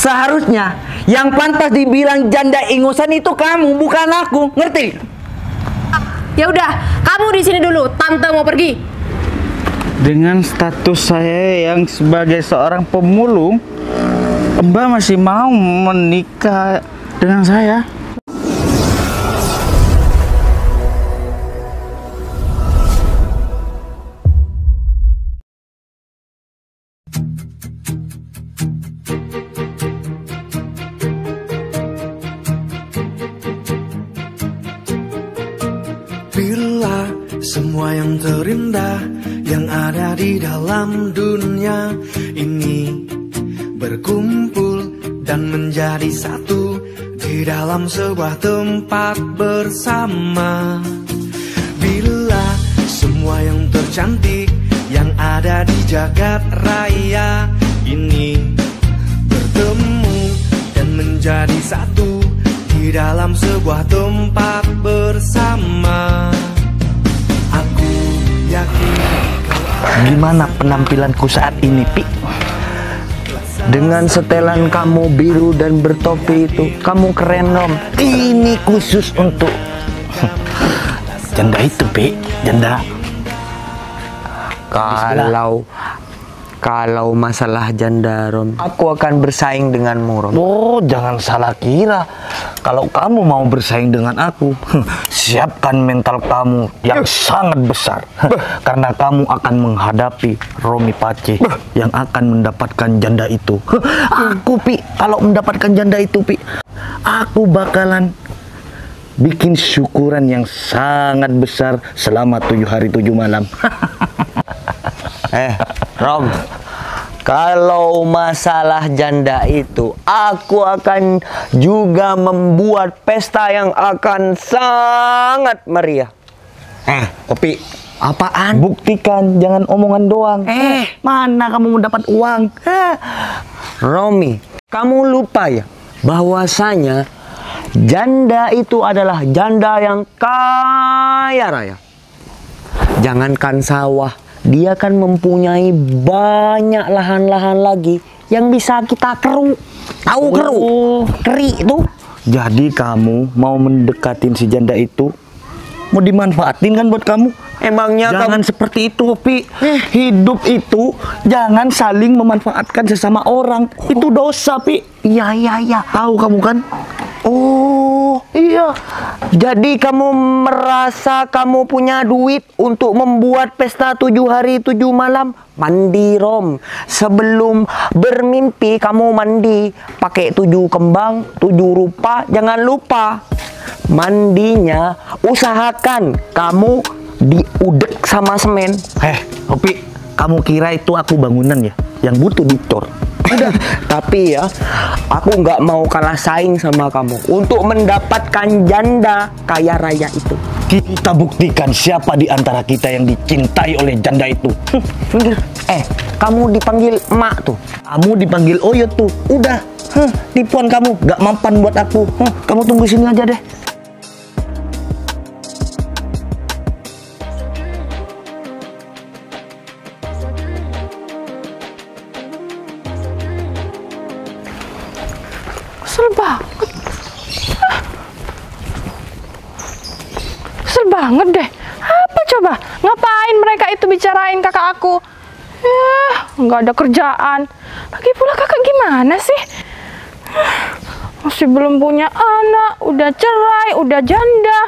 Seharusnya yang pantas dibilang janda ingusan itu kamu, bukan aku. Ngerti? Ya udah, kamu di sini dulu. Tante mau pergi. Dengan status saya yang sebagai seorang pemulung, Mbak masih mau menikah dengan saya? Bila semua yang terindah yang ada di dalam dunia ini berkumpul dan menjadi satu di dalam sebuah tempat bersama. Bila semua yang tercantik yang ada di jagat raya ini bertemu dan menjadi satu di dalam sebuah tempat bersama. Aku yakin. Gimana penampilanku saat ini, Pi? Dengan setelan kamu biru dan bertopi itu, kamu keren, Rom. Ini khusus untuk Janda itu, Pi. Janda. Kalau masalah janda, Rom, aku akan bersaing denganmu, Rom. Oh, jangan salah kira. Kalau kamu mau bersaing dengan aku, siapkan mental kamu yang sangat besar. Karena kamu akan menghadapi Romi Pace yang akan mendapatkan janda itu. Aku, Pi, kalau mendapatkan janda itu, Pi, aku bakalan bikin syukuran yang sangat besar selama 7 hari 7 malam. Rom, kalau masalah janda itu, aku akan juga membuat pesta yang akan sangat meriah. Kopi. Apaan? Buktikan, jangan omongan doang. Mana kamu mendapat uang? Romi, kamu lupa ya bahwasanya janda itu adalah janda yang kaya raya. Jangankan sawah, dia kan mempunyai banyak lahan-lahan lagi yang bisa kita keru. Tahu keru? Keri itu. Jadi kamu mau mendekatin si janda itu, mau dimanfaatin kan buat kamu? Emangnya jangan seperti itu, Pi. Hidup itu jangan saling memanfaatkan sesama orang. Itu dosa, Pi. Iya. Tahu kamu kan? Oh, iya. Jadi kamu merasa kamu punya duit untuk membuat pesta 7 hari 7 malam? Mandi, Rom. Sebelum bermimpi kamu mandi pakai 7 kembang, 7 rupa. Jangan lupa mandinya usahakan kamu diudek sama semen. Kopi, kamu kira itu aku bangunan ya yang butuh dicor? Udah, tapi ya, aku nggak mau kalah saing sama kamu untuk mendapatkan janda kaya raya itu. Kita buktikan siapa di antara kita yang dicintai oleh janda itu. Kamu dipanggil emak tuh. Kamu dipanggil Oyot tuh. Udah, tipuan kamu, gak mampan buat aku. Kamu tunggu sini aja deh. Kesel banget deh. Apa coba? Ngapain mereka itu bicarain kakak aku? Nggak ada kerjaan. Lagi pula kakak gimana sih? Masih belum punya anak, udah cerai, udah janda.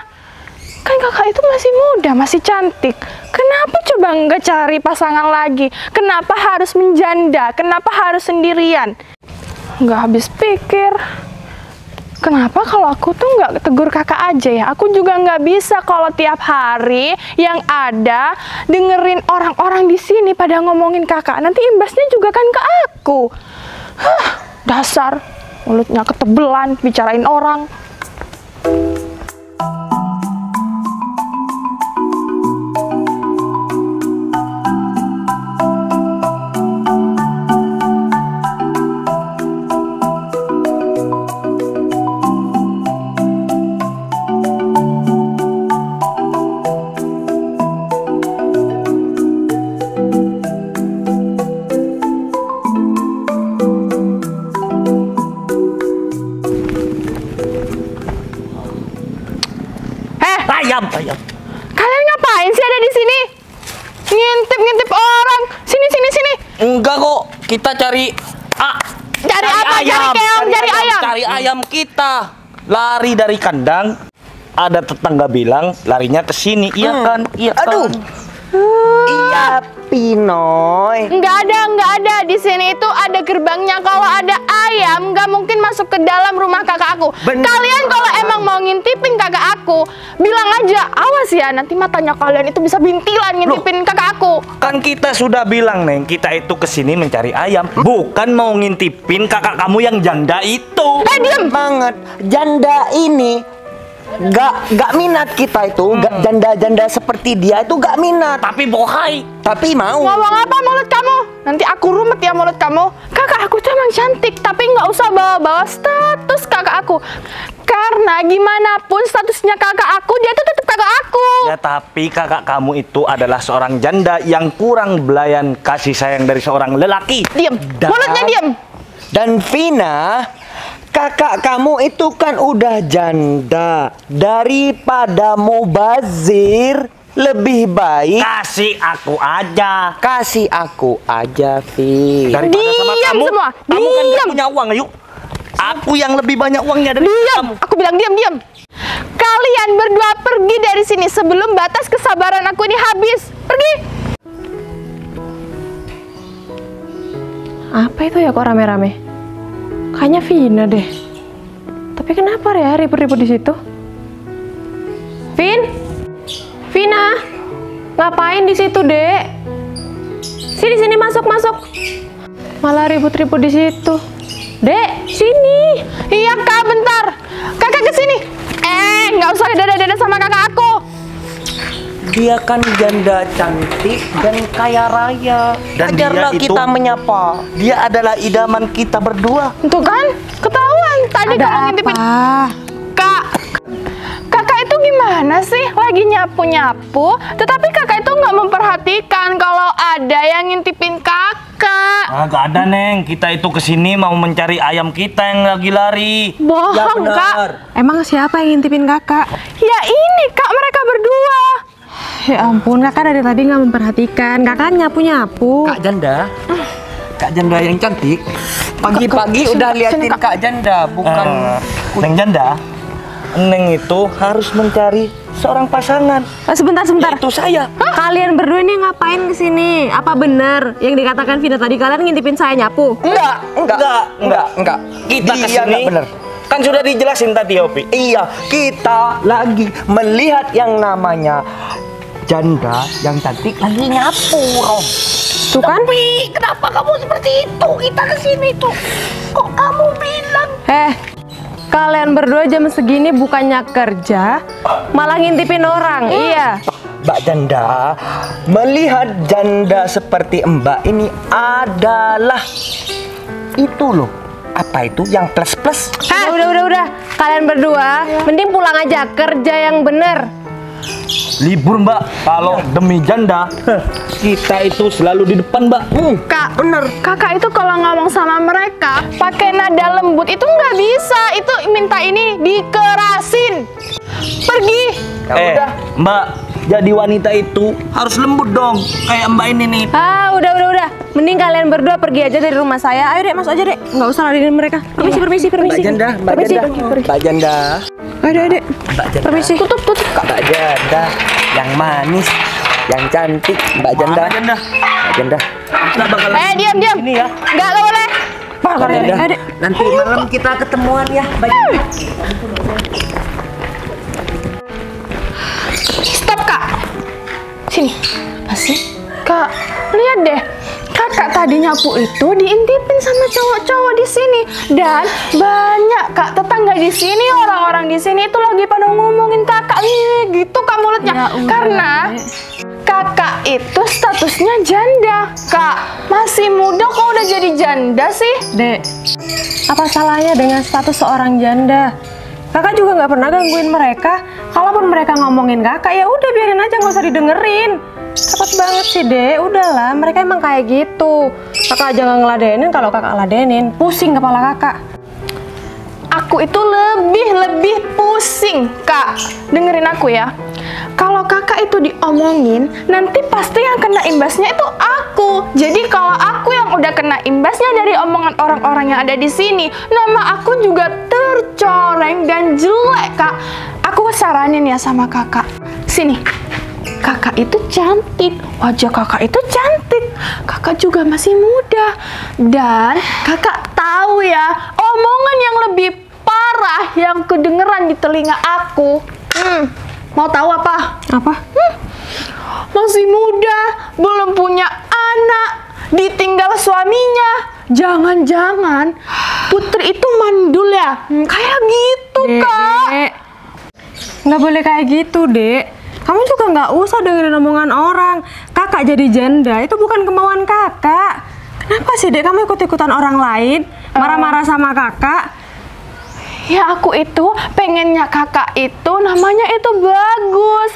Kan kakak itu masih muda, masih cantik. Kenapa coba nggak cari pasangan lagi? Kenapa harus menjanda? Kenapa harus sendirian? Nggak habis pikir. Kenapa kalau aku tuh nggak tegur kakak aja ya? Aku juga nggak bisa kalau tiap hari yang ada dengerin orang-orang di sini pada ngomongin kakak. Nanti imbasnya juga kan ke aku. Dasar mulutnya ketebelan bicarain orang. ayam. Kalian ngapain sih ada di sini? Ngintip-ngintip orang. Sini. Enggak kok, kita cari Cari apa? ayam. Cari ayam. Cari ayam kita. Lari dari kandang. Ada tetangga bilang larinya ke sini. Iya kan? Iya kan? Aduh. Iya, Pinoy. Nggak ada. Di sini itu ada gerbangnya. Kalau ada ayam, nggak mungkin masuk ke dalam rumah kakak aku. Bener. Kalian kalau emang mau ngintipin kakak aku, bilang aja, awas ya, nanti matanya kalian itu bisa bintilan ngintipin kakak aku. Kan kita sudah bilang, Neng, kita itu kesini mencari ayam, bukan mau ngintipin kakak kamu yang janda itu. Diem. Banget. Janda ini gak minat kita itu. Janda-janda seperti dia itu gak minat. Tapi bohai. Tapi mau. Ngomong apa mulut kamu? Nanti aku rumet ya mulut kamu. Kakak aku tuh emang cantik, tapi nggak usah bawa-bawa status kakak aku. Karena gimana pun statusnya kakak aku, dia tuh tetap kakak aku. Ya tapi kakak kamu itu adalah seorang janda yang kurang belayan kasih sayang dari seorang lelaki. Diem. Mulutnya diem. Dan Vina, kakak kamu itu kan udah janda. Daripada mubazir, lebih baik Kasih aku aja. kasih aku aja, Vi. Daripada sama Diam kamu. semua. Kamu kan Diam. gak punya uang, yuk. Aku yang lebih banyak uangnya dari Diam. kamu. Aku bilang diam. Kalian berdua pergi dari sini sebelum batas kesabaran aku ini habis. Pergi. Apa itu ya kok rame-rame? Kayaknya Vina deh. Tapi kenapa ya ribut-ribut di situ? Vina, ngapain di situ, Dek? Sini masuk. Malah ribut-ribut di situ. Dek, sini. Iya, Kak, bentar. Kakak ke sini. Nggak usah dada-dada sama kakak aku. Dia kan janda cantik dan kaya raya. Dan Ajarlah dia itu- kita menyapa. Dia adalah idaman kita berdua. Tuh kan, ketahuan. Tadi kamu ngintipin. Kakak itu gimana sih? Lagi nyapu-nyapu, tetapi kakak itu nggak memperhatikan kalau ada yang ngintipin kakak. Gak ada, Neng. Kita itu kesini mau mencari ayam kita yang lagi lari. Bohong, Kak. Emang siapa yang ngintipin kakak? Ya ini, Kak, mereka berdua. Ya ampun, kakak dari tadi nggak memperhatikan. Kakak kan nyapu-nyapu. Kak janda. Kak janda yang cantik. Pagi-pagi udah liatin Kak janda, bukan Neng janda, Neng itu harus mencari seorang pasangan. Sebentar. Itu saya. Kalian berdua ini ngapain kesini? Apa benar yang dikatakan Vina tadi, kalian ngintipin saya nyapu? Enggak. Kita Dia kesini. nggak bener. Kan sudah dijelasin tadi, Opi. Iya, kita lagi melihat yang namanya janda yang cantik lagi nyapu, Rom. Tuh kan? Tapi kenapa kamu seperti itu? Kita kesini tuh. Kok kamu bilang? Kalian berdua jam segini bukannya kerja, malah ngintipin orang. Iya. Mbak janda, melihat janda seperti Mbak ini adalah itu loh. Apa itu yang plus-plus? Udah. Kalian berdua mending pulang aja, kerja yang bener. Libur, Mbak. Kalau demi janda, kita itu selalu di depan, Mbak. Kak, bener. Kakak itu kalau ngomong sama mereka pakai nada lembut itu nggak bisa. Itu minta ini dikerasin. Pergi. Udah. Mbak, jadi wanita itu harus lembut dong. Kayak Mbak ini nih. Udah. Mending kalian berdua pergi aja dari rumah saya. Ayo, Dek, masuk aja, Dek. Nggak usah ladenin mereka. Permisi. Mbak janda. Mbak janda. Ayo, Dek. Mbak janda. Permisi. Tutup. Mbak janda yang manis, yang cantik, Mbak janda. Mbak janda. Mbak janda. Kita bakal Diam. Ini ya. Nggak boleh. Mbak janda. Ayo, Dek. Nanti malam kita ketemuan ya, Mbak janda. Stop, Kak. Sini. Apa sih? Kak, lihat deh. Kakak tadi nyapu itu diintipin sama cowok-cowok di sini. Dan banyak, Kak, tetangga di sini, orang-orang di sini itu lagi pada ngomongin kakak. Gitu, Kak, mulutnya. Ya udah, Karena kakak itu statusnya janda. Kak, masih muda kok udah jadi janda sih? Dek, apa salahnya dengan status seorang janda? Kakak juga nggak pernah gangguin mereka. Kalaupun mereka ngomongin kakak, ya udah biarin aja, nggak usah didengerin. Cepet banget sih, Dek. Udahlah, mereka emang kayak gitu. Kakak aja nggak ngeladenin, kalau kakak ladenin, pusing kepala kakak. Aku itu lebih pusing, Kak. Dengerin aku ya. Kalau kakak itu diomongin, nanti pasti yang kena imbasnya itu aku. Jadi kalau aku yang udah kena imbasnya dari omongan orang-orang yang ada di sini, nama aku juga tercoreng dan jelek, Kak. Aku saranin ya sama kakak. Sini. Kakak itu cantik, wajah kakak itu cantik, kakak juga masih muda. Dan kakak tahu ya, omongan yang lebih parah yang kedengeran di telinga aku. Mau tahu apa? Apa? Masih muda, belum punya anak, ditinggal suaminya. Jangan-jangan Putri itu mandul ya? Kayak gitu, Kak. Dek, nggak boleh kayak gitu, Dek. Kamu juga nggak usah dengerin omongan orang. Kakak jadi janda itu bukan kemauan kakak. Kenapa sih, Dek, kamu ikut-ikutan orang lain? Marah-marah sama kakak? Ya aku itu pengennya kakak itu namanya itu bagus,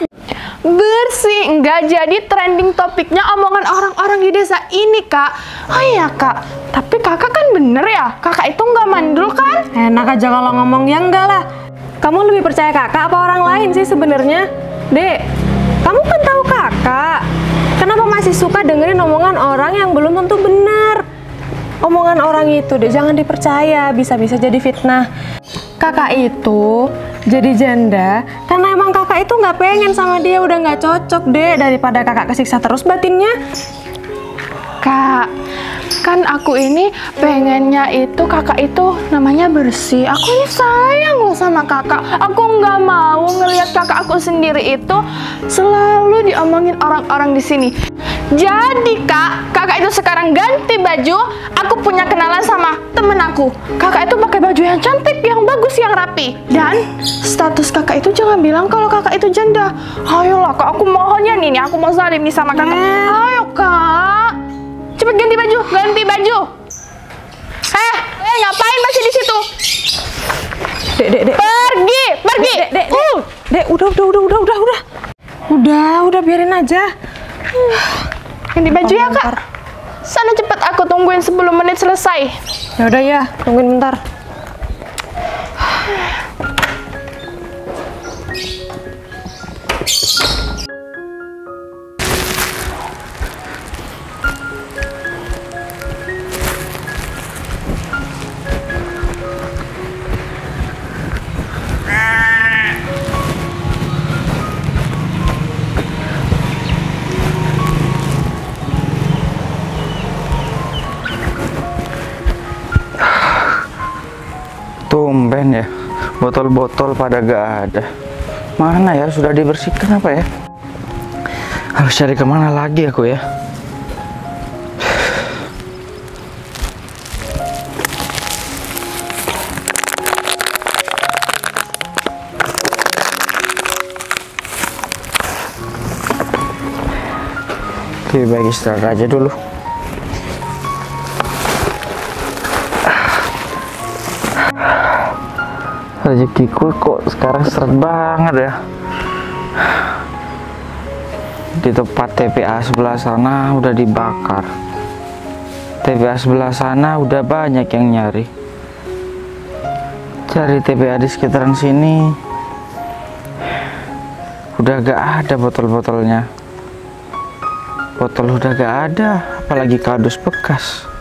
bersih, nggak jadi trending topiknya omongan orang-orang di desa ini, Kak. Oh iya, Kak, tapi kakak kan bener ya, kakak itu nggak mandul kan? Enak aja kalau ngomong, ya enggak lah. Kamu lebih percaya kakak apa orang lain sih sebenarnya? Dek, kamu kan tahu kakak. Kenapa masih suka dengerin omongan orang yang belum tentu benar? Omongan orang itu, Dek, jangan dipercaya, bisa-bisa jadi fitnah. Kakak itu jadi janda karena emang kakak itu nggak pengen sama dia, udah nggak cocok, Dek, daripada kakak kesiksa terus batinnya. Kak, kan aku ini pengennya itu kakak itu namanya bersih. Aku ini sayang loh sama kakak. Aku nggak mau ngelihat kakak aku sendiri itu selalu diomongin orang-orang di sini. Jadi kakak itu sekarang ganti baju. Aku punya kenalan sama temen aku. Kakak itu pakai baju yang cantik, yang bagus, yang rapi. Dan status kakak itu jangan bilang kalau kakak itu janda. Ayolah, Kak, aku mohonnya nih, aku mau zalim nih sama kakak. Ayo, Kak. Cepet ganti baju, ganti baju. Ngapain masih di situ? Dek. Pergi. Dek, udah, biarin aja. Ganti baju ya, Kak. Sana cepet, aku tungguin 10 menit selesai. Ya udah ya, tungguin bentar. Tumben ya, botol-botol pada gak ada. Mana ya, sudah dibersihkan apa ya? Harus cari kemana lagi aku ya? Oke, baik, istirahat aja dulu. Rezekiku kok sekarang seret banget ya. Di tempat TPA sebelah sana udah dibakar. TPA sebelah sana udah banyak yang nyari. Cari TPA di sekitaran sini udah gak ada botol-botolnya. Botol udah gak ada, apalagi kardus bekas.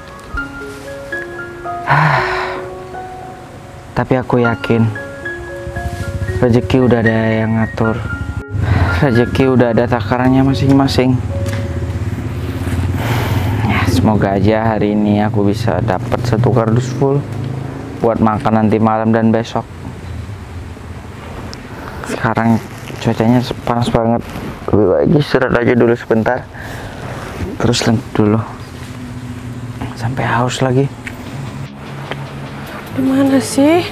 Tapi aku yakin rezeki udah ada yang ngatur. Rezeki udah ada takarannya masing-masing. Ya, semoga aja hari ini aku bisa dapat 1 kardus full buat makan nanti malam dan besok. Sekarang cuacanya panas banget. Lebih baik istirahat aja dulu sebentar. Terus lanjut dulu. Sampai haus lagi. Di mana sih?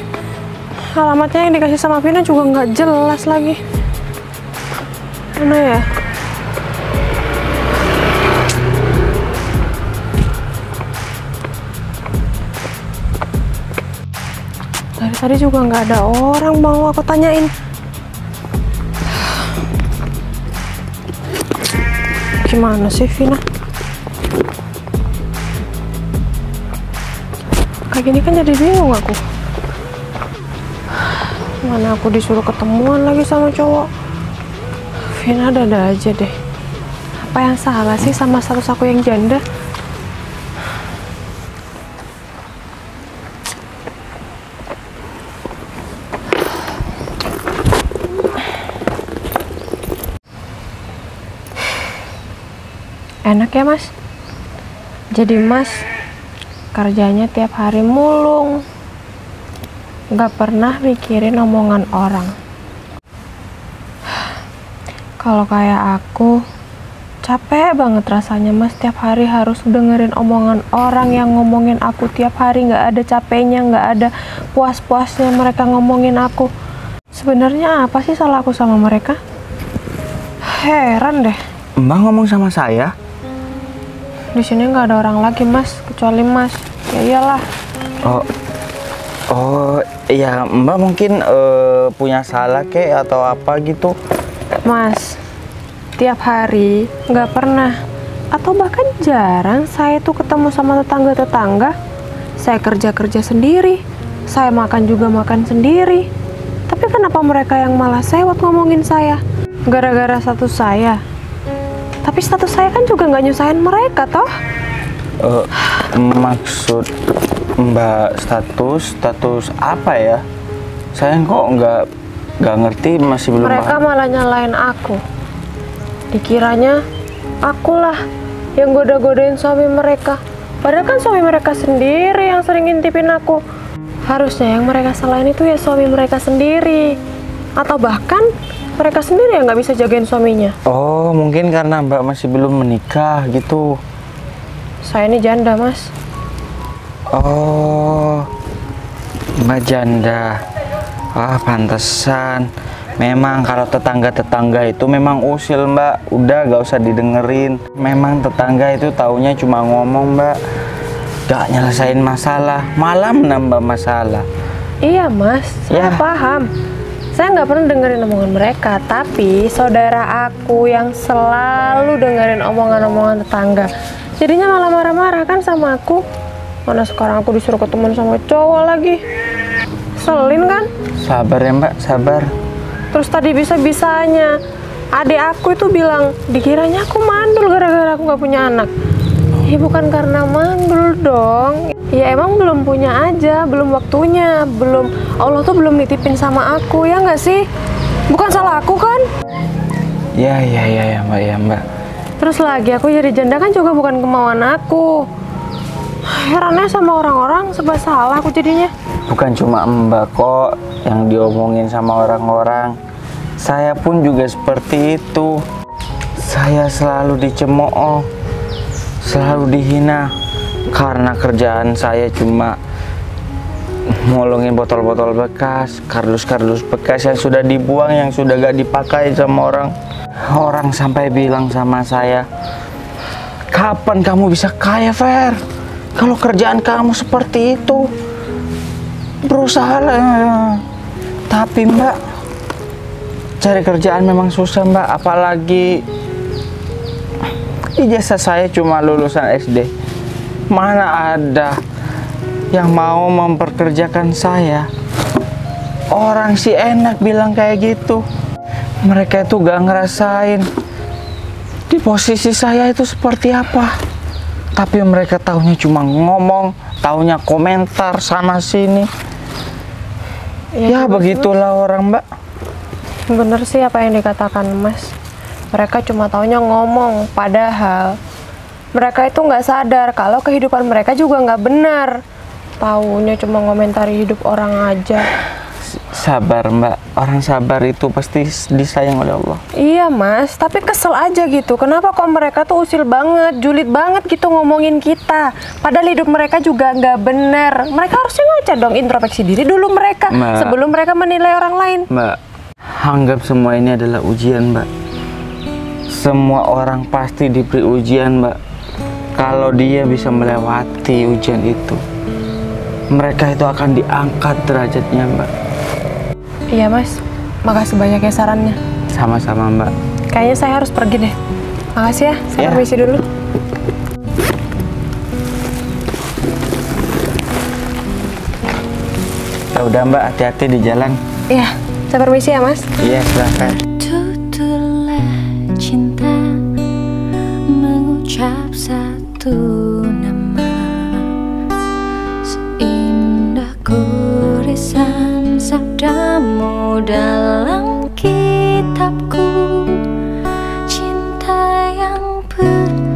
Alamatnya yang dikasih sama Vina juga nggak jelas lagi. Mana ya? Dari tadi juga nggak ada orang mau aku tanyain. Gimana sih Vina? Kayak gini kan jadi bingung aku. Mana aku disuruh ketemuan lagi sama cowok. Kayaknya ada aja deh. Apa yang salah sih sama status aku yang janda? Enak ya mas? Jadi mas kerjanya tiap hari mulung, gak pernah mikirin omongan orang. Kalau kayak aku, capek banget rasanya mas tiap hari harus dengerin omongan orang yang ngomongin aku tiap hari. Gak ada capeknya, gak ada puas-puasnya mereka ngomongin aku. Sebenarnya apa sih salah aku sama mereka? Heran deh. Mbak ngomong sama saya? Di sini nggak ada orang lagi mas, kecuali mas. Ya iyalah. Oh, ya Mbak mungkin punya salah kek atau apa gitu. Mas, tiap hari nggak pernah atau bahkan jarang saya tuh ketemu sama tetangga-tetangga. Saya kerja sendiri, saya makan juga makan sendiri. Tapi kenapa mereka yang malah sewot ngomongin saya? Gara-gara status saya. Tapi status saya kan juga nggak nyusahin mereka toh. Maksud Mbak status apa ya? Saya kok nggak ngerti, masih belum Mereka paham. malah nyalain aku. Dikiranya akulah yang goda-godain suami mereka. Padahal kan suami mereka sendiri yang sering ngintipin aku. Harusnya yang mereka salahin itu ya suami mereka sendiri. Atau bahkan mereka sendiri yang nggak bisa jagain suaminya. Oh, mungkin karena Mbak masih belum menikah gitu. Saya ini janda mas. Oh, Mbak janda. Ah, pantesan. Memang kalau tetangga-tetangga itu memang usil Mbak. Udah gak usah didengerin. Memang tetangga itu taunya cuma ngomong Mbak. Gak nyelesain masalah, malah menambah masalah. Iya mas, saya Ya. paham. Saya nggak pernah dengerin omongan mereka, tapi saudara aku yang selalu dengerin omongan-omongan tetangga. Jadinya malah marah-marah kan sama aku. Mana sekarang aku disuruh ketemu sama cowok lagi. Selin kan? Sabar ya Mbak, sabar. Terus tadi bisa-bisanya adik aku itu bilang dikiranya aku mandul gara-gara aku nggak punya anak. Ya bukan karena mandul dong. Ya emang belum punya aja, belum waktunya, belum Allah tuh belum nitipin sama aku, ya nggak sih? Bukan salah aku kan? Ya Mbak, ya Mbak. Terus lagi aku jadi janda kan juga bukan kemauan aku. Herannya sama orang-orang serba salah aku jadinya. Bukan cuma Mbak kok yang diomongin sama orang-orang. Saya pun juga seperti itu. Saya selalu dicemooh, selalu dihina. Karena kerjaan saya cuma ngolongin botol-botol bekas, kardus-kardus bekas yang sudah dibuang, yang sudah gak dipakai sama orang. Orang sampai bilang sama saya, kapan kamu bisa kaya, Fer? Kalau kerjaan kamu seperti itu, berusahalah. Tapi Mbak, cari kerjaan memang susah Mbak. Apalagi ijazah saya cuma lulusan SD. Mana ada yang mau memperkerjakan saya? Orang sih enak bilang kayak gitu. Mereka itu gak ngerasain di posisi saya itu seperti apa. Tapi mereka taunya cuma ngomong, taunya komentar sana sini. Ya begitulah orang Mbak. Bener sih apa yang dikatakan Mas. Mereka cuma taunya ngomong, padahal mereka itu nggak sadar kalau kehidupan mereka juga nggak benar. Taunya cuma ngomentari hidup orang aja. Sabar Mbak, orang sabar itu pasti disayang oleh Allah. Iya Mas, tapi kesel aja gitu. Kenapa kok mereka tuh usil banget, julid banget gitu ngomongin kita. Padahal hidup mereka juga nggak benar. Mereka harusnya ngaca dong, introspeksi diri dulu mereka, Mbak, sebelum mereka menilai orang lain. Mbak, anggap semua ini adalah ujian Mbak. Semua orang pasti diberi ujian Mbak. Kalau dia bisa melewati ujian itu, mereka itu akan diangkat derajatnya Mbak. Iya Mas, makasih banyak ya sarannya. Sama-sama Mbak. Kayaknya saya harus pergi deh. Makasih ya, saya Ya. permisi dulu. Ya udah Mbak, hati-hati di jalan. Iya, saya permisi ya Mas. Iya, silahkan. to the left. satu nama, seindah gurisan sabdamu dalam kitabku. Cinta yang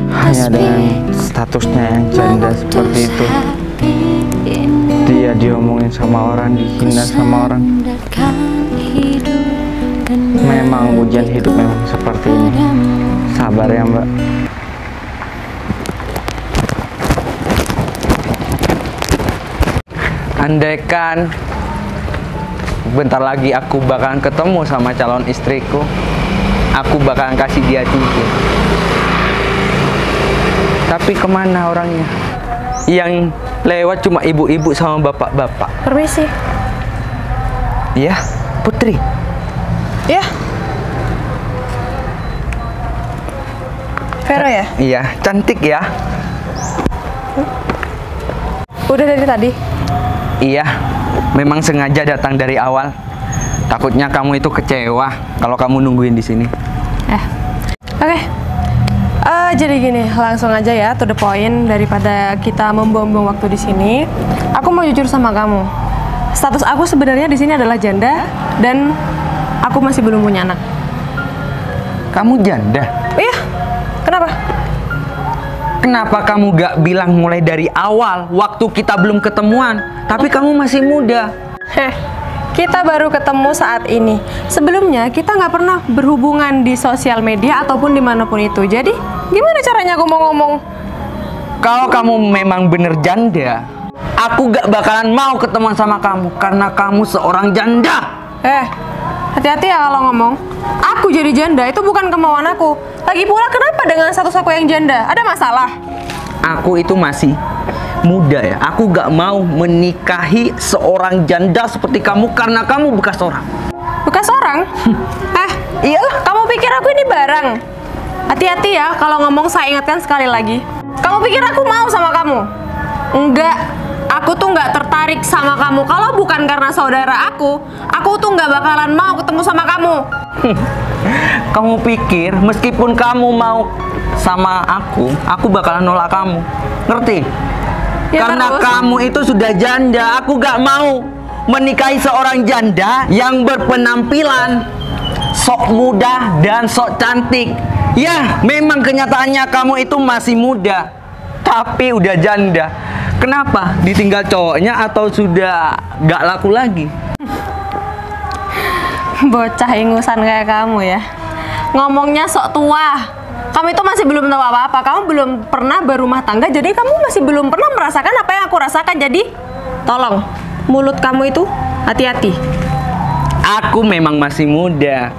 Hanya dengan statusnya yang janda seperti itu, dia diomongin sama orang, dihina sama orang. Memang ujian hidup memang seperti ini. Sabar ya Mbak. Andaikan bentar lagi aku bakalan ketemu sama calon istriku, aku bakalan kasih dia cincin. Tapi kemana orangnya? Yang lewat cuma ibu-ibu sama bapak-bapak. Permisi. Iya, Putri. Ya. Vero ya? Iya, cantik ya. Udah dari tadi? Iya, memang sengaja datang dari awal. Takutnya kamu itu kecewa kalau kamu nungguin di sini. Oke. Jadi gini, langsung aja ya to the point, daripada kita membuang-buang waktu di sini. Aku mau jujur sama kamu. Status aku sebenarnya di sini adalah janda dan aku masih belum punya anak. Kamu janda? Iya. Kenapa? Kenapa kamu gak bilang mulai dari awal waktu kita belum ketemuan? Tapi kamu masih muda. Kita baru ketemu saat ini. Sebelumnya kita nggak pernah berhubungan di sosial media ataupun dimanapun itu. Jadi gimana caranya aku mau ngomong? Kalau kamu memang bener janda, aku gak bakalan mau ketemuan sama kamu karena kamu seorang janda. Hati-hati ya kalau ngomong. Aku jadi janda itu bukan kemauan aku. Lagi pula kenapa dengan status aku yang janda? Ada masalah? Aku itu masih muda ya. Aku gak mau menikahi seorang janda seperti kamu karena kamu bekas orang. Bekas orang? Iyalah, kamu pikir aku ini barang? Hati-hati ya kalau ngomong, saya ingatkan sekali lagi. Kamu pikir aku mau sama kamu? Enggak. Aku tuh nggak tertarik sama kamu. Kalau bukan karena saudara aku tuh nggak bakalan mau ketemu sama kamu. Kamu pikir meskipun kamu mau sama aku bakalan nolak kamu? Ngerti? Ya, karena terus? kamu itu sudah janda. Aku gak mau menikahi seorang janda yang berpenampilan sok muda dan sok cantik. Ya, memang kenyataannya kamu itu masih muda, tapi udah janda. Kenapa? Ditinggal cowoknya atau sudah gak laku lagi? Bocah ingusan kayak kamu ya. Ngomongnya sok tua. Kamu itu masih belum tahu apa-apa. Kamu belum pernah berumah tangga. Jadi kamu masih belum pernah merasakan apa yang aku rasakan. Jadi tolong, mulut kamu itu hati-hati. Aku memang masih muda.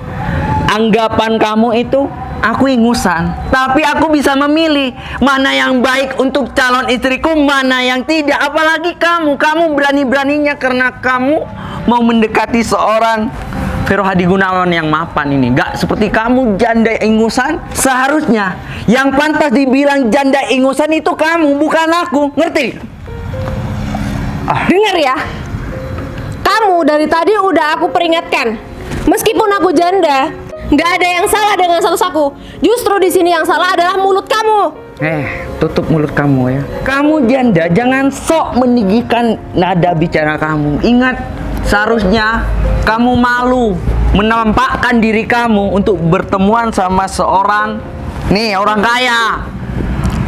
Anggapan kamu itu aku ingusan. Tapi aku bisa memilih mana yang baik untuk calon istriku, mana yang tidak. Apalagi kamu berani-beraninya karena kamu mau mendekati seorang Vero Hadi Gunawan yang mapan ini. Gak seperti kamu janda ingusan. Seharusnya yang pantas dibilang janda ingusan itu kamu, bukan aku. Ngerti? Dengar ya. Kamu dari tadi udah aku peringatkan. Meskipun aku janda, nggak ada yang salah dengan status aku. Justru di sini yang salah adalah mulut kamu. Tutup mulut kamu ya. Kamu janda, jangan sok meninggikan nada bicara kamu. Ingat, seharusnya kamu malu menampakkan diri kamu untuk bertemuan sama seorang orang kaya.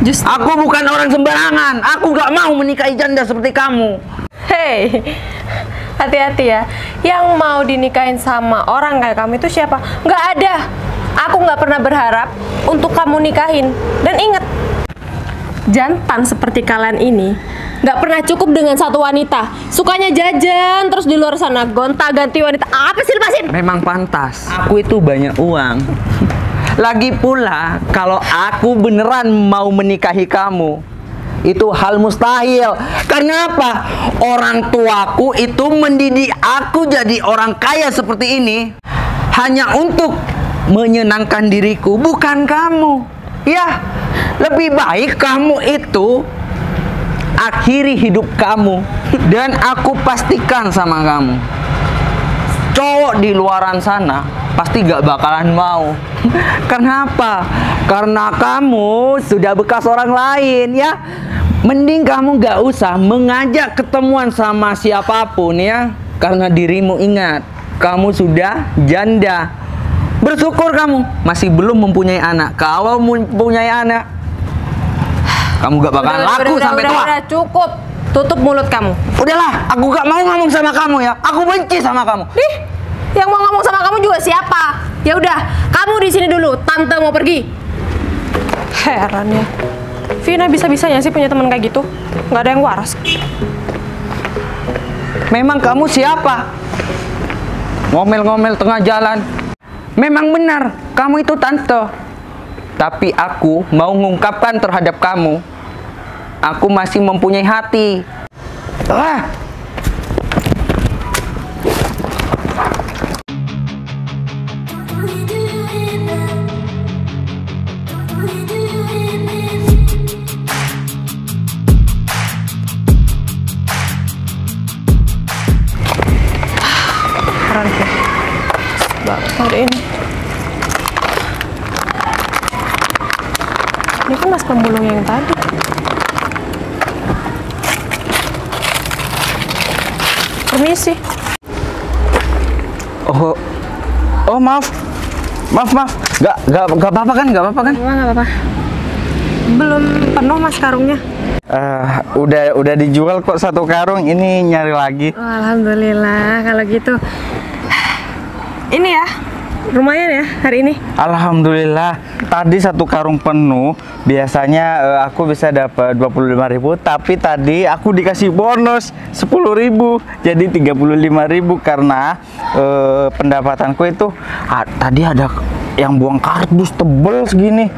Aku bukan orang sembarangan. Aku gak mau menikahi janda seperti kamu. Hei, hati-hati ya. Yang mau dinikahin sama orang kayak kamu itu siapa? Nggak ada. Aku nggak pernah berharap untuk kamu nikahin. Dan ingat, jantan seperti kalian ini nggak pernah cukup dengan satu wanita. Sukanya jajan terus di luar sana, gonta-ganti wanita. Apa sih, lepasin? Memang pantas. Aku itu banyak uang. Lagi pula, kalau aku beneran mau menikahi kamu, itu hal mustahil. Karena apa? Orang tuaku itu mendidik aku jadi orang kaya seperti ini hanya untuk menyenangkan diriku, bukan kamu. Ya, lebih baik kamu itu akhiri hidup kamu. Dan aku pastikan sama kamu, cowok di luaran sana pasti gak bakalan mau. Kenapa? Karena kamu sudah bekas orang lain ya. Mending kamu gak usah mengajak ketemuan sama siapapun ya. Karena dirimu ingat, kamu sudah janda. Bersyukur kamu masih belum mempunyai anak. Kalau mempunyai anak, kamu gak bakalan laku sampai tua. Udah, cukup. Tutup mulut kamu. Udahlah, aku gak mau ngomong sama kamu ya. Aku benci sama kamu. Ih, yang mau ngomong sama kamu juga siapa? Ya udah, kamu di sini dulu. Tante mau pergi. Heran ya. Vina bisa-bisanya sih punya teman kayak gitu. Nggak ada yang waras. Memang kamu siapa? Ngomel-ngomel tengah jalan. Memang benar, kamu itu tante. Tapi aku mau mengungkapkan terhadap kamu, aku masih mempunyai hati. Heran ya. Hari ini. Ini kan mas pemulung yang tadi. Permisi. Oh maaf. Gak apa-apa kan? Gak apa-apa kan? Nggak apa-apa. Belum penuh mas karungnya. Udah dijual kok 1 karung, ini nyari lagi. Oh, alhamdulillah kalau gitu. Ini ya, lumayan ya hari ini. Alhamdulillah, tadi 1 karung penuh. Biasanya aku bisa dapat 25.000, tapi tadi aku dikasih bonus 10.000, jadi 35.000 karena pendapatanku itu tadi ada yang buang kardus tebel segini.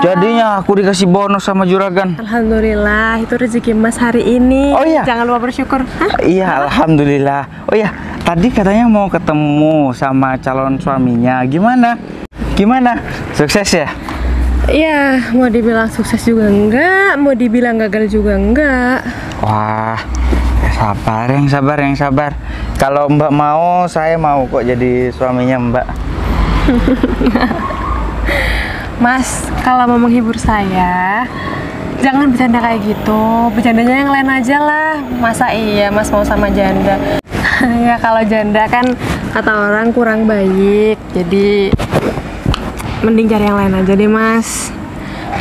Jadinya aku dikasih bonus sama juragan. Alhamdulillah, itu rezeki mas hari ini. Oh iya. Jangan lupa bersyukur. Hah? Iya, alhamdulillah. Oh iya, tadi katanya mau ketemu sama calon suaminya. Gimana? Sukses ya? Iya, mau dibilang sukses juga enggak, mau dibilang gagal juga enggak. Wah, yang sabar. Kalau Mbak mau, saya mau kok jadi suaminya Mbak. Mas, kalau mau menghibur saya, jangan bercanda kayak gitu. Bercandanya yang lain aja lah. Masa iya mas mau sama janda? Ya kalau janda kan kata orang kurang baik. Jadi mending cari yang lain aja deh mas.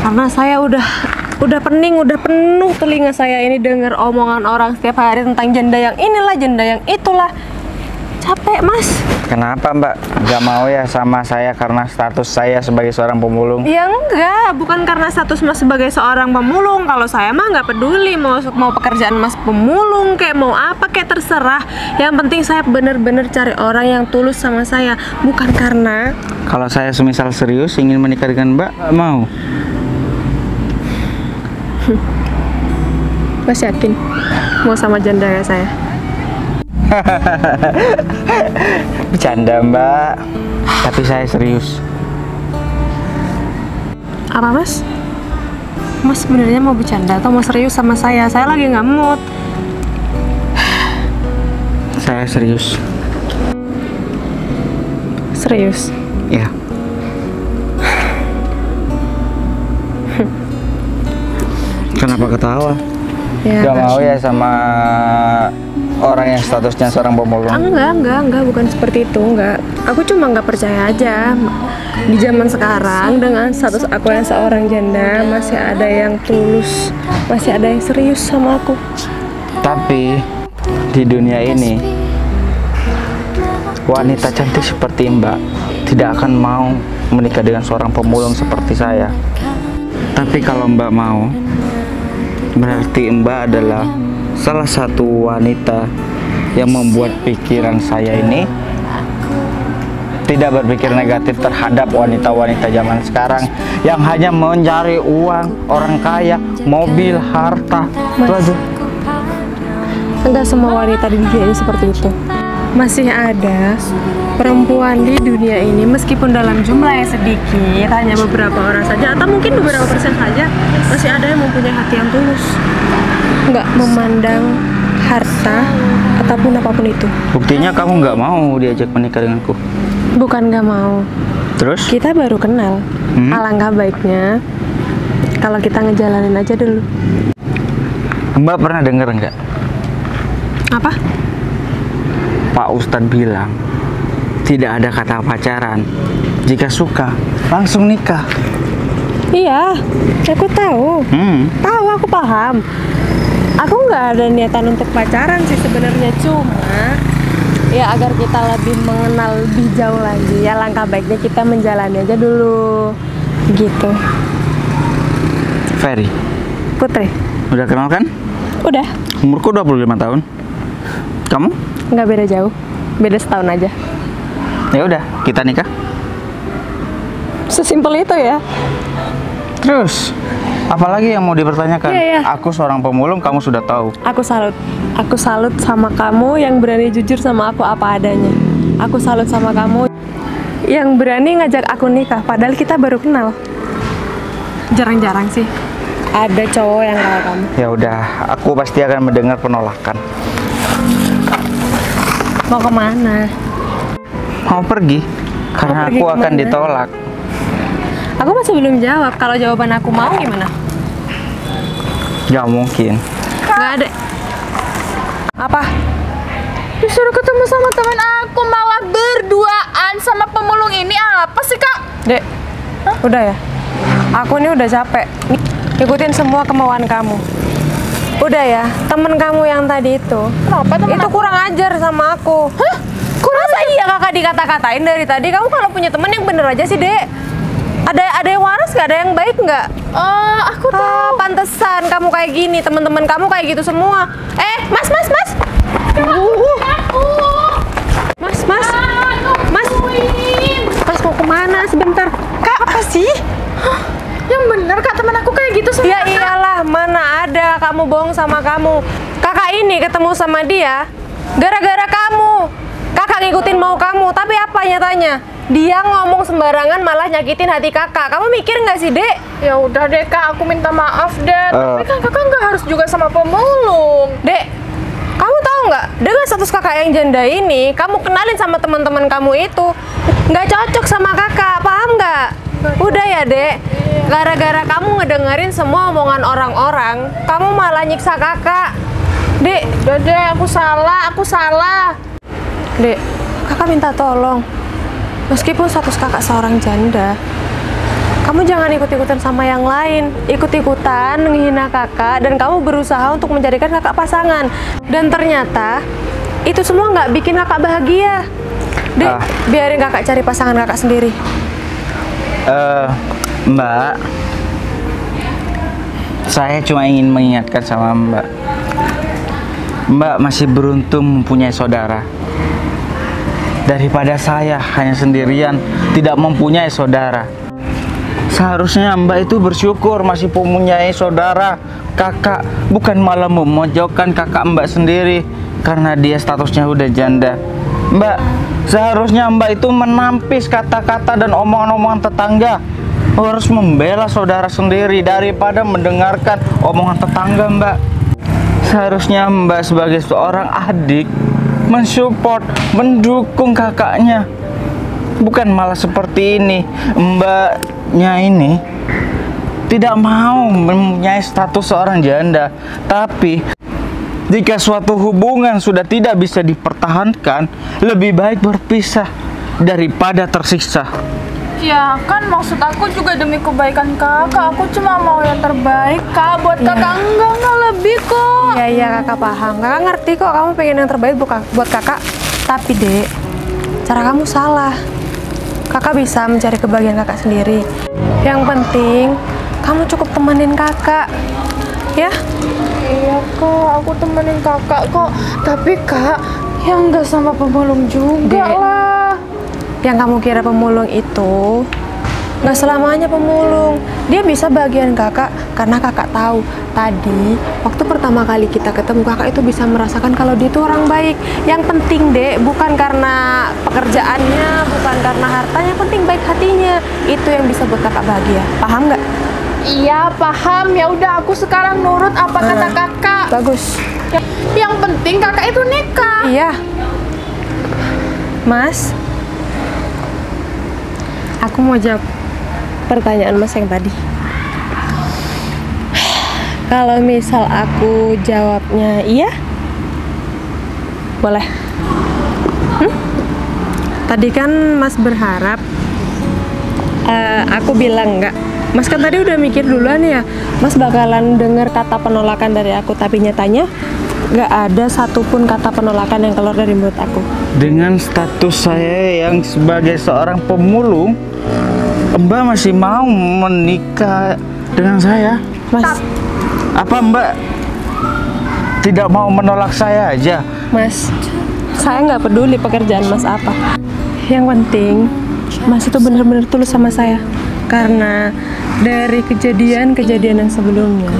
Karena saya udah pening, udah penuh telinga saya ini dengar omongan orang setiap hari tentang janda yang inilah, janda yang itulah. Capek mas. Kenapa Mbak? Gak mau ya sama saya karena status saya sebagai seorang pemulung? Ya enggak, bukan karena status mas sebagai seorang pemulung. Kalau saya mah nggak peduli mau pekerjaan mas pemulung kayak mau apa kayak terserah. Yang penting saya bener-bener cari orang yang tulus sama saya, bukan karena. Kalau saya semisal serius ingin menikah dengan Mbak, mau? Mas yakin mau sama janda ya saya? Bercanda Mbak, tapi saya serius. Apa mas? Mas sebenarnya mau bercanda atau mau serius sama saya? Saya lagi nggak mood. Saya serius. Serius? Ya. Kenapa ketawa? Ya, Gak mau ya sama orang yang statusnya seorang pemulung? Enggak, bukan seperti itu, enggak. Aku cuma nggak percaya aja. Di zaman sekarang dengan status aku yang seorang janda masih ada yang tulus, masih ada yang serius sama aku. Tapi di dunia ini wanita cantik seperti Mbak tidak akan mau menikah dengan seorang pemulung seperti saya. Tapi kalau Mbak mau, berarti Mbak adalah salah satu wanita yang membuat pikiran saya ini tidak berpikir negatif terhadap wanita-wanita zaman sekarang yang hanya mencari uang, orang kaya, mobil, harta. Itu aja. Enggak semua wanita di dunia ini seperti itu. Masih ada perempuan di dunia ini meskipun dalam jumlah yang sedikit, hanya beberapa orang saja atau mungkin beberapa persen saja, masih ada yang mempunyai hati yang tulus, nggak memandang harta ataupun apapun itu. Buktinya kamu nggak mau diajak menikah denganku. Bukan nggak mau, Terus? kita baru kenal. Alangkah baiknya kalau kita ngejalanin aja dulu. Mbak pernah denger nggak? Apa? Pak Ustadz bilang tidak ada kata pacaran. Jika suka langsung nikah. Iya, aku tahu. Tahu, aku paham. Aku nggak ada niatan untuk pacaran sih sebenarnya, cuma ya agar kita lebih mengenal lebih jauh lagi, ya langkah baiknya kita menjalani aja dulu. Gitu. Ferry, Putri, udah kenal kan? udah. Umurku 25 tahun. Kamu? Nggak beda jauh, beda setahun aja. Ya udah, kita nikah. Sesimpel itu ya. Terus, apalagi yang mau dipertanyakan? Iya. Aku seorang pemulung, kamu sudah tahu. Aku salut sama kamu yang berani jujur sama aku apa adanya. Aku salut sama kamu yang berani ngajak aku nikah padahal kita baru kenal. Jarang-jarang sih ada cowok yang kayak kamu. Ya udah, aku pasti akan mendengar penolakan. Mau kemana? Mau pergi? Karena pergi aku akan kemana? ditolak. Aku masih belum jawab. Kalau jawaban aku mau gimana? Gak mungkin. Nggak ada. Apa? Disuruh ketemu sama teman aku malah berduaan sama pemulung ini, apa sih Kak? Dek, udah ya. Aku ini udah capek ikutin semua kemauan kamu. Udah ya, temen kamu yang tadi itu. Kenapa temen Itu aku? kurang ajar sama aku. Hah? Masa iya kakak dikata-katain dari tadi? Kamu kalau punya temen yang bener aja sih, Dek. Ada yang waras nggak? Ada yang baik nggak? Aku tahu. Pantesan kamu kayak gini, teman-teman kamu kayak gitu semua. Mas. Mas. Mas mau kemana sebentar? Kak, apa sih? Yang bener Kak, teman aku kayak gitu sama Ya Kakak. iyalah, mana ada kamu bohong sama kamu. Kakak ini ketemu sama dia gara-gara kamu. Kakak ngikutin mau kamu, tapi apa nyatanya? Dia ngomong sembarangan malah nyakitin hati kakak. Kamu mikir nggak sih, Dek? Ya udah deh Kak, aku minta maaf deh. Tapi kan Kakak nggak harus juga sama pemulung. Dek, kamu tahu nggak? Dengan status kakak yang janda ini, kamu kenalin sama teman-teman kamu itu nggak cocok sama kakak, paham nggak? Udah ya, Dek. Gara-gara kamu ngedengerin semua omongan orang-orang, kamu malah nyiksa kakak. Dek, Udah deh, aku salah. Dek, kakak minta tolong. Meskipun status kakak seorang janda, kamu jangan ikut-ikutan sama yang lain. Ikut-ikutan menghina kakak dan kamu berusaha untuk menjadikan kakak pasangan. Dan ternyata itu semua nggak bikin kakak bahagia. Dek, biarin kakak cari pasangan kakak sendiri. Mbak, saya cuma ingin mengingatkan sama Mbak. Mbak masih beruntung mempunyai saudara. Daripada saya hanya sendirian, tidak mempunyai saudara. Seharusnya Mbak itu bersyukur masih mempunyai saudara, kakak, bukan malah memojokkan kakak Mbak sendiri karena dia statusnya udah janda. Mbak, seharusnya Mbak itu menampis kata-kata dan omongan-omongan tetangga. Harus membela saudara sendiri daripada mendengarkan omongan tetangga, Mbak. Seharusnya Mbak sebagai seorang adik mensupport, mendukung kakaknya. Bukan malah seperti ini. Mbaknya ini tidak mau mempunyai status seorang janda. Tapi jika suatu hubungan sudah tidak bisa dipertahankan, lebih baik berpisah daripada tersiksa. Ya kan maksud aku juga demi kebaikan kakak. Aku cuma mau yang terbaik Kak. Buat kakak enggak lebih kok. Iya, kakak paham. Kakak ngerti kok kamu pengen yang terbaik buat kakak. Tapi, Dek, cara kamu salah. Kakak bisa mencari kebahagiaan kakak sendiri. Yang penting, kamu cukup temenin kakak. Ya? Iya Kak, aku temenin kakak kok. Tapi Kak, yang enggak sama pemulung juga Dek, lah. yang kamu kira pemulung itu nggak selamanya pemulung. Dia bisa bagian kakak karena kakak tahu tadi waktu pertama kali kita ketemu kakak itu bisa merasakan kalau dia itu orang baik. Yang penting, Dek, bukan karena pekerjaannya, bukan karena hartanya, yang penting baik hatinya. Itu yang bisa buat kakak bahagia. Paham nggak? Iya paham. Ya udah aku sekarang nurut apa kata kakak. Bagus. Yang penting kakak itu nikah. Iya, Mas. Aku mau jawab pertanyaan Mas yang tadi. Kalau misal aku jawabnya iya, boleh? Tadi kan Mas berharap aku bilang enggak. Mas kan tadi udah mikir duluan ya, Mas bakalan denger kata penolakan dari aku, tapi nyatanya nggak ada satupun kata penolakan yang keluar dari mulut aku. Dengan status saya yang sebagai seorang pemulung, Mbak masih mau menikah dengan saya? Mas, Apa Mbak tidak mau menolak saya aja? Mas, saya nggak peduli pekerjaan Mas apa. Yang penting, Mas itu bener-bener tulus sama saya. Karena dari kejadian-kejadian yang sebelumnya,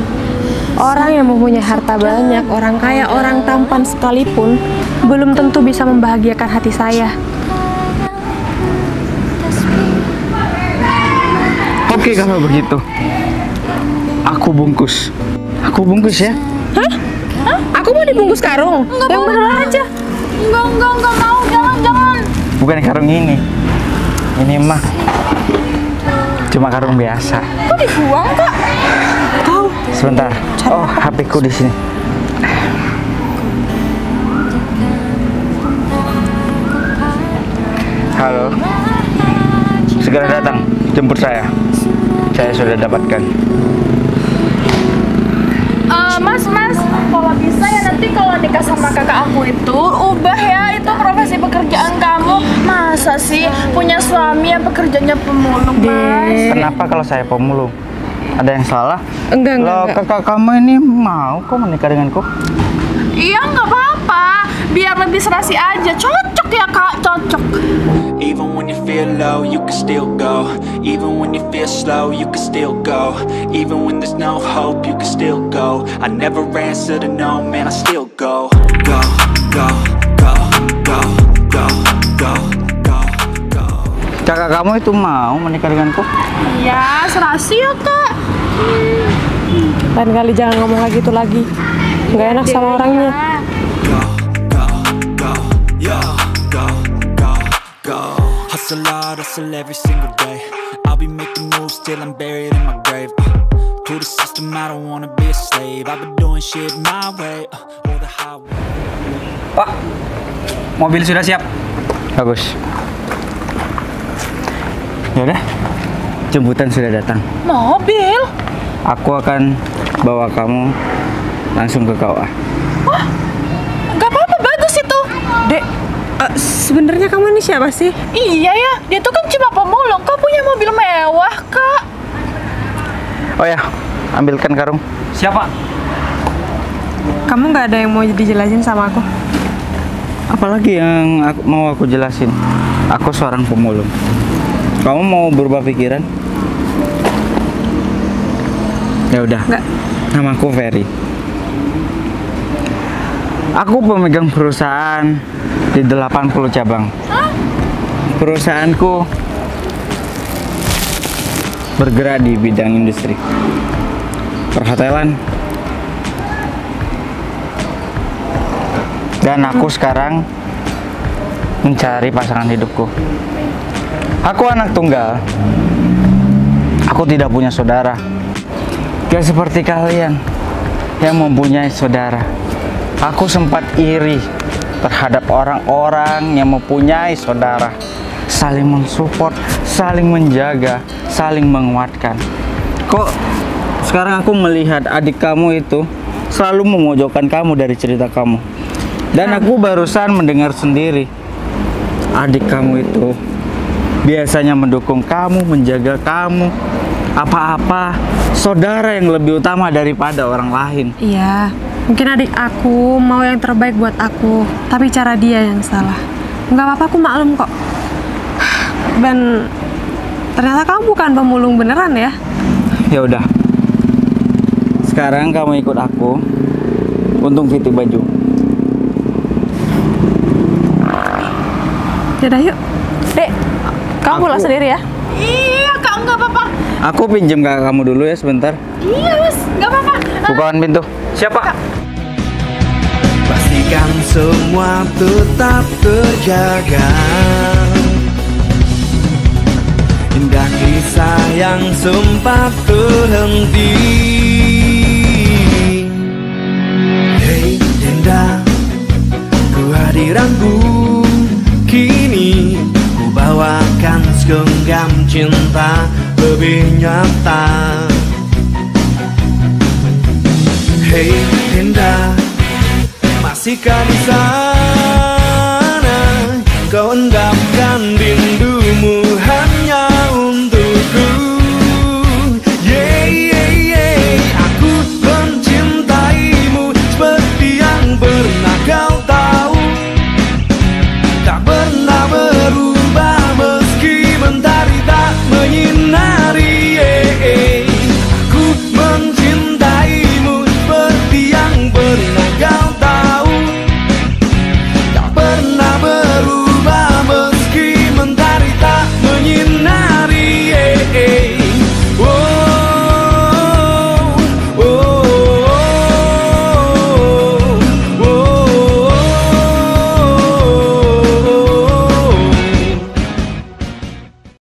orang yang mempunyai harta banyak, orang kaya, orang tampan sekalipun, belum tentu bisa membahagiakan hati saya. Oke kalau begitu, aku bungkus. Aku bungkus ya. Hah? Aku mau dibungkus karung? Yang bener aja. Enggak mau, jangan. Bukan karung ini. Ini mah cuma karung biasa. Kok dibuang, Kak? Sebentar. Oh, HP-ku di sini. Halo. Segera datang jemput saya. Saya sudah dapatkan. Mas, kalau bisa ya nanti kalau nikah sama kakak aku itu ubah ya itu profesi pekerjaan kamu. Masa sih punya suami yang pekerjaannya pemulung, Mas? Kenapa kalau saya pemulung? Ada yang salah? Enggak. Kakak kamu ini mau kok menikah denganku? Iya, nggak apa-apa. Biar lebih serasi aja. Cocok ya, Kak, cocok. Even when you feel low, you can still go. Even when you feel slow, you can still go. Even when there's no hope, you can still go. I never answer to no, man, I still go. Go, go, go, go, go, go, go, go. Kakak kamu itu mau menikah denganku? Iya, serasi ya, Kak. Lain kali jangan ngomong kayak gitu lagi. Nggak enak sama orangnya. Go, go, go, yo, go, go, go. Hustle hard, hustle every single day. I'll be making moves till I'm buried in my grave. To the system, I don't wanna be a slave. I've been doing shit my way, or the highway. Pak, mobil sudah siap. Bagus. Yaudah, jemputan sudah datang. Mobil? Aku akan bawa kamu langsung ke KUA. Wah, nggak apa-apa, bagus itu. Dek, sebenarnya kamu ini siapa sih? Iya ya, dia tuh kan cuma pemulung. Kok punya mobil mewah, Kak? Oh ya, ambilkan karung. Siapa? Kamu nggak ada yang mau dijelasin sama aku? Apalagi yang mau aku jelasin? Aku seorang pemulung. Kamu mau berubah pikiran? Ya udah. Nggak. Namaku Ferry. Aku pemegang perusahaan di 80 cabang. Perusahaanku bergerak di bidang industri perhotelan. Dan aku sekarang mencari pasangan hidupku. Aku anak tunggal. Aku tidak punya saudara. Gak seperti kalian yang mempunyai saudara. Aku sempat iri terhadap orang-orang yang mempunyai saudara. Saling mensupport, saling menjaga, saling menguatkan. Kok sekarang aku melihat adik kamu itu selalu memojokkan kamu dari cerita kamu. Dan aku barusan mendengar sendiri, adik kamu itu biasanya mendukung kamu, menjaga kamu, apa-apa saudara yang lebih utama daripada orang lain. Iya, mungkin adik aku mau yang terbaik buat aku, tapi cara dia yang salah. Nggak apa-apa, aku maklum kok. Dan ternyata kamu bukan pemulung beneran ya? Ya udah, sekarang kamu ikut aku untuk fitting baju. Yaudah yuk. Dek, kamu pulang sendiri ya? Iya, Kak, nggak apa-apa. Aku pinjam kakak kamu dulu ya sebentar. Iya, Mas, nggak apa-apa. Bukakan pintu. Siapa? Pastikan semua tetap terjaga. indah kisah yang sempat terhenti. Hey Denda, kehadiranku kini ku bawakan segenggam cinta lebih nyata. Hey Denda, masihkah bisa